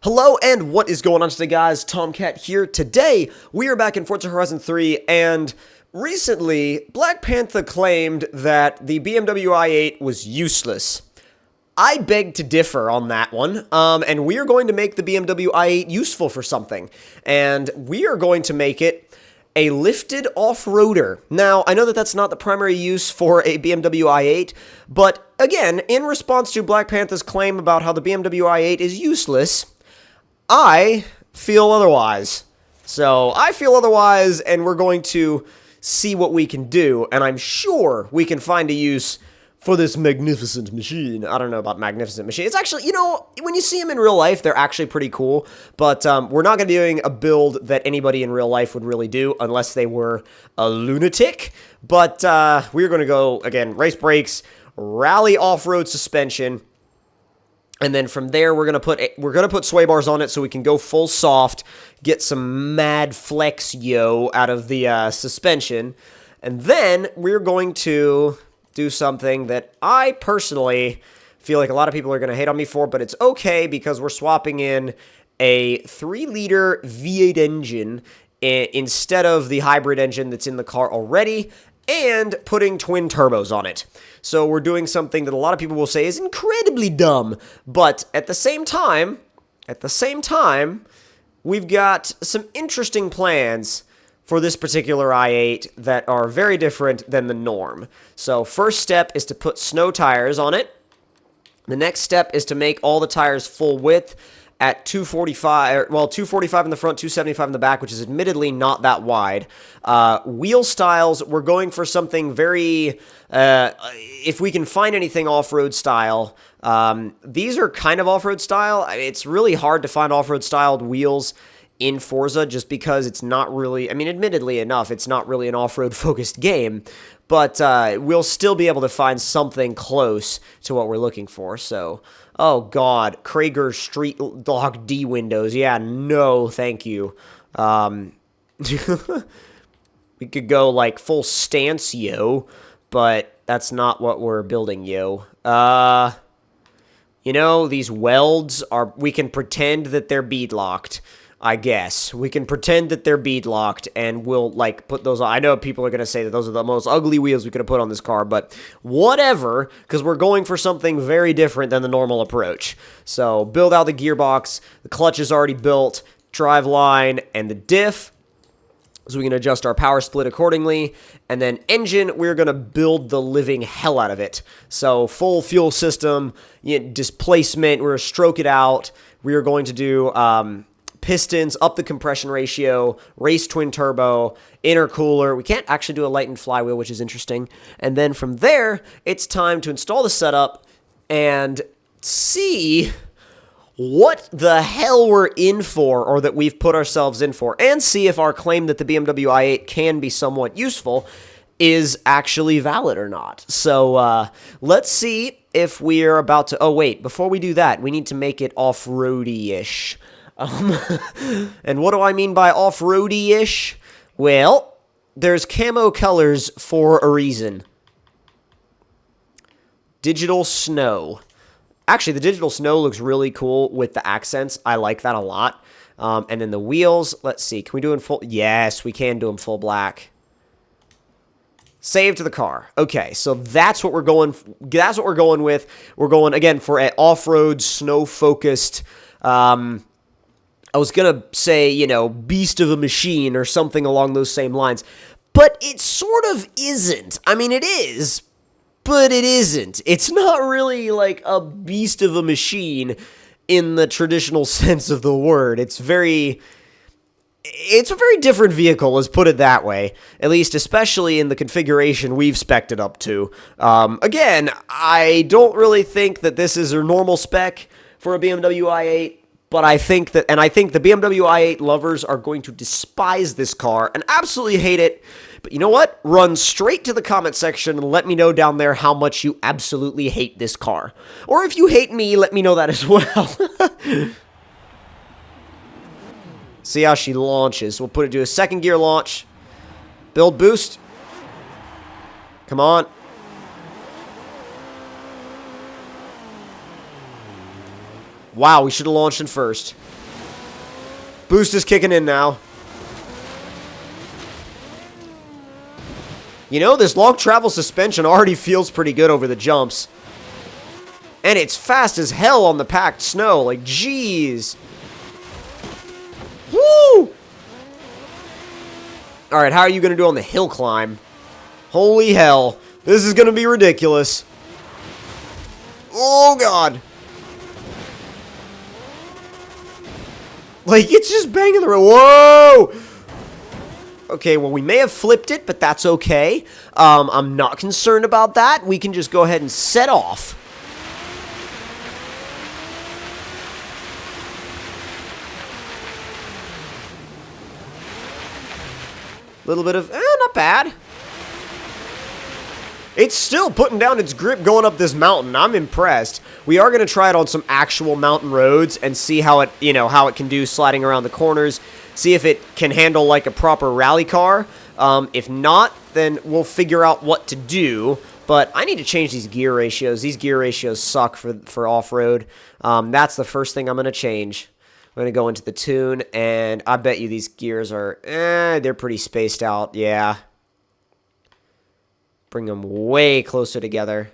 Hello and what is going on today, guys? Tomcat here. Today we are back in Forza Horizon 3, and recently Black Panther claimed that the BMW i8 was useless. I beg to differ on that one, and we are going to make the BMW i8 useful for something, and we are going to make it a lifted off-roader. Now, I know that that's not the primary use for a BMW i8, but again, in response to Black Panther's claim about how the BMW i8 is useless, I feel otherwise. So, I feel otherwise, and we're going to see what we can do, and I'm sure we can find a use for this magnificent machine. I don't know about magnificent machine. It's actually, you know, when you see them in real life, they're actually pretty cool, but we're not going to be doing a build that anybody in real life would really do unless they were a lunatic, but we're going to go, again, race brakes, rally off-road suspension, and then from there, we're gonna put sway bars on it so we can go full soft, get some mad flex out of the suspension, and then we're going to do something that I personally feel like a lot of people are gonna hate on me for, but it's okay because we're swapping in a 3-liter V8 engine instead of the hybrid engine that's in the car already, and putting twin turbos on it. So we're doing something that a lot of people will say is incredibly dumb, but at the same time, we've got some interesting plans for this particular i8 that are very different than the norm. So first step is to put snow tires on it. The next step is to make all the tires full width at 245, well, 245 in the front, 275 in the back, which is admittedly not that wide. Wheel styles, we're going for something very, if we can find anything off-road style. These are kind of off-road style. It's really hard to find off-road styled wheels in Forza just because it's not really, I mean, admittedly enough, it's not really an off-road focused game, but we'll still be able to find something close to what we're looking for, so... Oh, God. Krager Street Lock D windows. Yeah, no, thank you. We could go, like, full stance, yo. But that's not what we're building, yo. You know, these welds are... We can pretend that they're bead-locked, I guess. We can pretend that they're bead-locked, and we'll, like, put those on. I know people are going to say that those are the most ugly wheels we could have put on this car, but whatever, because we're going for something very different than the normal approach. So, build out the gearbox, the clutch is already built, drive line, and the diff, so we can adjust our power split accordingly, and then engine, we're going to build the living hell out of it. So, full fuel system, displacement, we're going to stroke it out, we are going to do... pistons, up the compression ratio, race twin turbo, intercooler. We can't actually do a lightened flywheel, which is interesting. And then from there, it's time to install the setup and see what the hell we're in for, or that we've put ourselves in for, and see if our claim that the BMW i8 can be somewhat useful is actually valid or not. So let's see if we're about to... Oh, wait, before we do that, we need to make it off-roady-ish. And what do I mean by off-roady-ish? Well, there's camo colors for a reason. Digital snow. Actually, the digital snow looks really cool with the accents. I like that a lot. And then the wheels, let's see. Can we do in full? Yes, we can do them full black. Save to the car. Okay, so that's what we're going. That's what we're going with. We're going again for an off-road, snow-focused. I was gonna say, you know, beast of a machine or something along those same lines, but it sort of isn't. I mean, it is, but it isn't. It's not really like a beast of a machine in the traditional sense of the word. It's a very different vehicle, let's put it that way. At least, especially in the configuration we've spec'd it up to. Again, I don't really think that this is a normal spec for a BMW i8. But I think the BMW i8 lovers are going to despise this car and absolutely hate it. But you know what? Run straight to the comment section and let me know down there how much you absolutely hate this car. Or if you hate me, let me know that as well. See how she launches. We'll put it to a second gear launch. Build boost. Come on. Wow, we should have launched in first. Boost is kicking in now. You know, this long travel suspension already feels pretty good over the jumps. And it's fast as hell on the packed snow. Like, jeez. Woo! Alright, how are you going to do on the hill climb? Holy hell. This is going to be ridiculous. Oh, God. Like, it's just banging the road. Whoa! Okay, well, we may have flipped it, but that's okay. I'm not concerned about that. We can just go ahead and set off. A little bit of, not bad. It's still putting down its grip going up this mountain. I'm impressed. We are going to try it on some actual mountain roads and see how it, how it can do sliding around the corners. See if it can handle like a proper rally car. If not, then we'll figure out what to do. But I need to change these gear ratios. These gear ratios suck for off-road. That's the first thing I'm going to change. I'm going to go into the tune, and I bet you these gears are, they're pretty spaced out. Yeah. Bring them way closer together.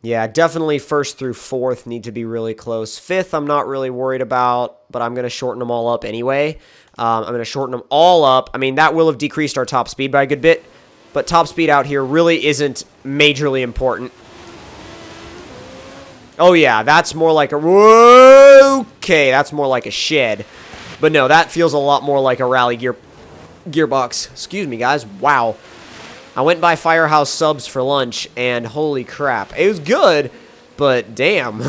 Yeah, definitely first through fourth need to be really close. Fifth, I'm not really worried about, but I'm going to shorten them all up anyway. I'm going to shorten them all up. I mean, that will have decreased our top speed by a good bit, but top speed out here really isn't majorly important. Oh, yeah, that's more like a... Okay, that's more like a shed. But no, that feels a lot more like a rally gearbox. Excuse me, guys. Wow. I went by Firehouse Subs for lunch, and holy crap. It was good, but damn.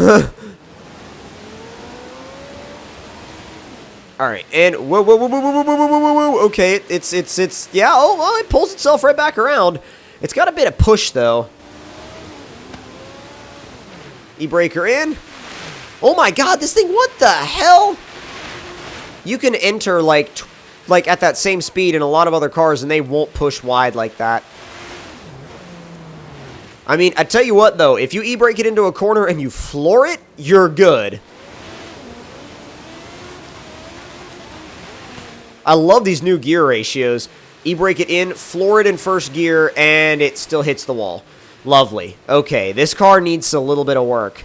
Alright, and whoa, whoa, whoa, whoa, whoa, whoa, whoa, whoa, whoa, whoa. Okay, it's, yeah, oh, well, it pulls itself right back around. It's got a bit of push, though. E-breaker in. Oh my god, this thing, what the hell? You can enter, like at that same speed in a lot of other cars, and they won't push wide like that. I mean, I tell you what, though, if you e-brake it into a corner and you floor it, you're good. I love these new gear ratios. E-brake it in, floor it in first gear, and it still hits the wall. Lovely. Okay, this car needs a little bit of work.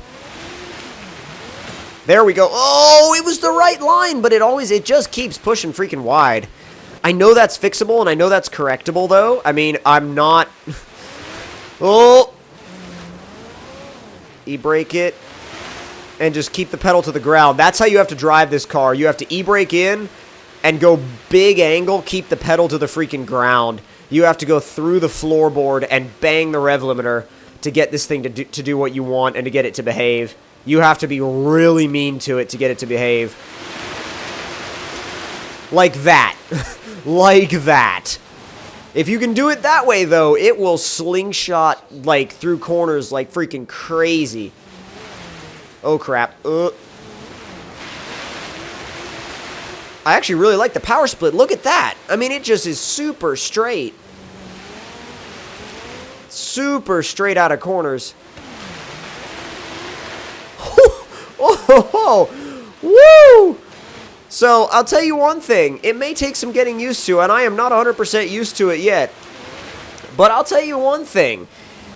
There we go. Oh, it was the right line, but it just keeps pushing freaking wide. I know that's fixable, and I know that's correctable, though. I mean, I'm not... Oh! E-brake it, and just keep the pedal to the ground. That's how you have to drive this car. You have to e-brake in, and go big angle, keep the pedal to the freaking ground. You have to go through the floorboard and bang the rev limiter to get this thing to do what you want and to get it to behave. You have to be really mean to it to get it to behave. Like that. Like that. If you can do it that way, though, it will slingshot, like, through corners like freaking crazy. Oh, crap. I actually really like the power split. Look at that. I mean, it just is super straight. Super straight out of corners. Oh, woo! So, I'll tell you one thing. It may take some getting used to, and I am not 100% used to it yet. But I'll tell you one thing.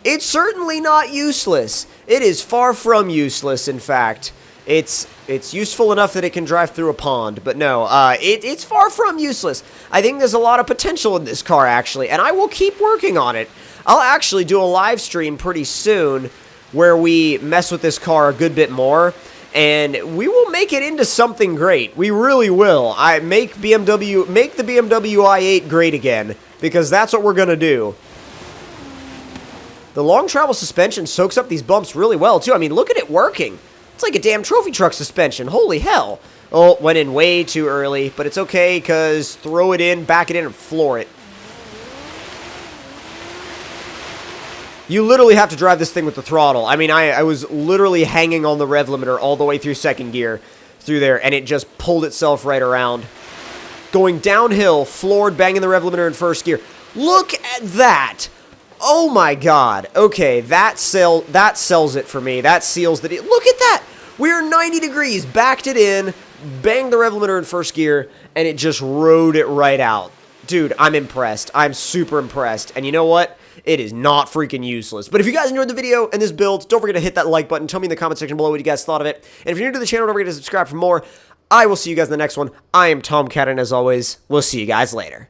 It's certainly not useless. It is far from useless, in fact. It's useful enough that it can drive through a pond, but no, it's far from useless. I think there's a lot of potential in this car, actually, and I will keep working on it. I'll actually do a live stream pretty soon where we mess with this car a good bit more, and we will make it into something great. We really will. Make the BMW i8 great again, because that's what we're gonna do. The long travel suspension soaks up these bumps really well, too. I mean, look at it working. It's like a damn trophy truck suspension. Holy hell. Oh, went in way too early, but it's okay, because throw it in, back it in, and floor it. You literally have to drive this thing with the throttle. I mean, I was literally hanging on the rev limiter all the way through second gear through there, and it just pulled itself right around. Going downhill, floored, banging the rev limiter in first gear. Look at that! Oh my god. Okay, that sells it for me. That seals the deal. Look at that! We're 90 degrees, backed it in, banged the rev limiter in first gear, and it just rode it right out. Dude, I'm impressed. I'm super impressed. And you know what? It is not freaking useless. But if you guys enjoyed the video and this build, don't forget to hit that like button. Tell me in the comment section below what you guys thought of it. And if you're new to the channel, don't forget to subscribe for more. I will see you guys in the next one. I am Tom Cat, and as always, we'll see you guys later.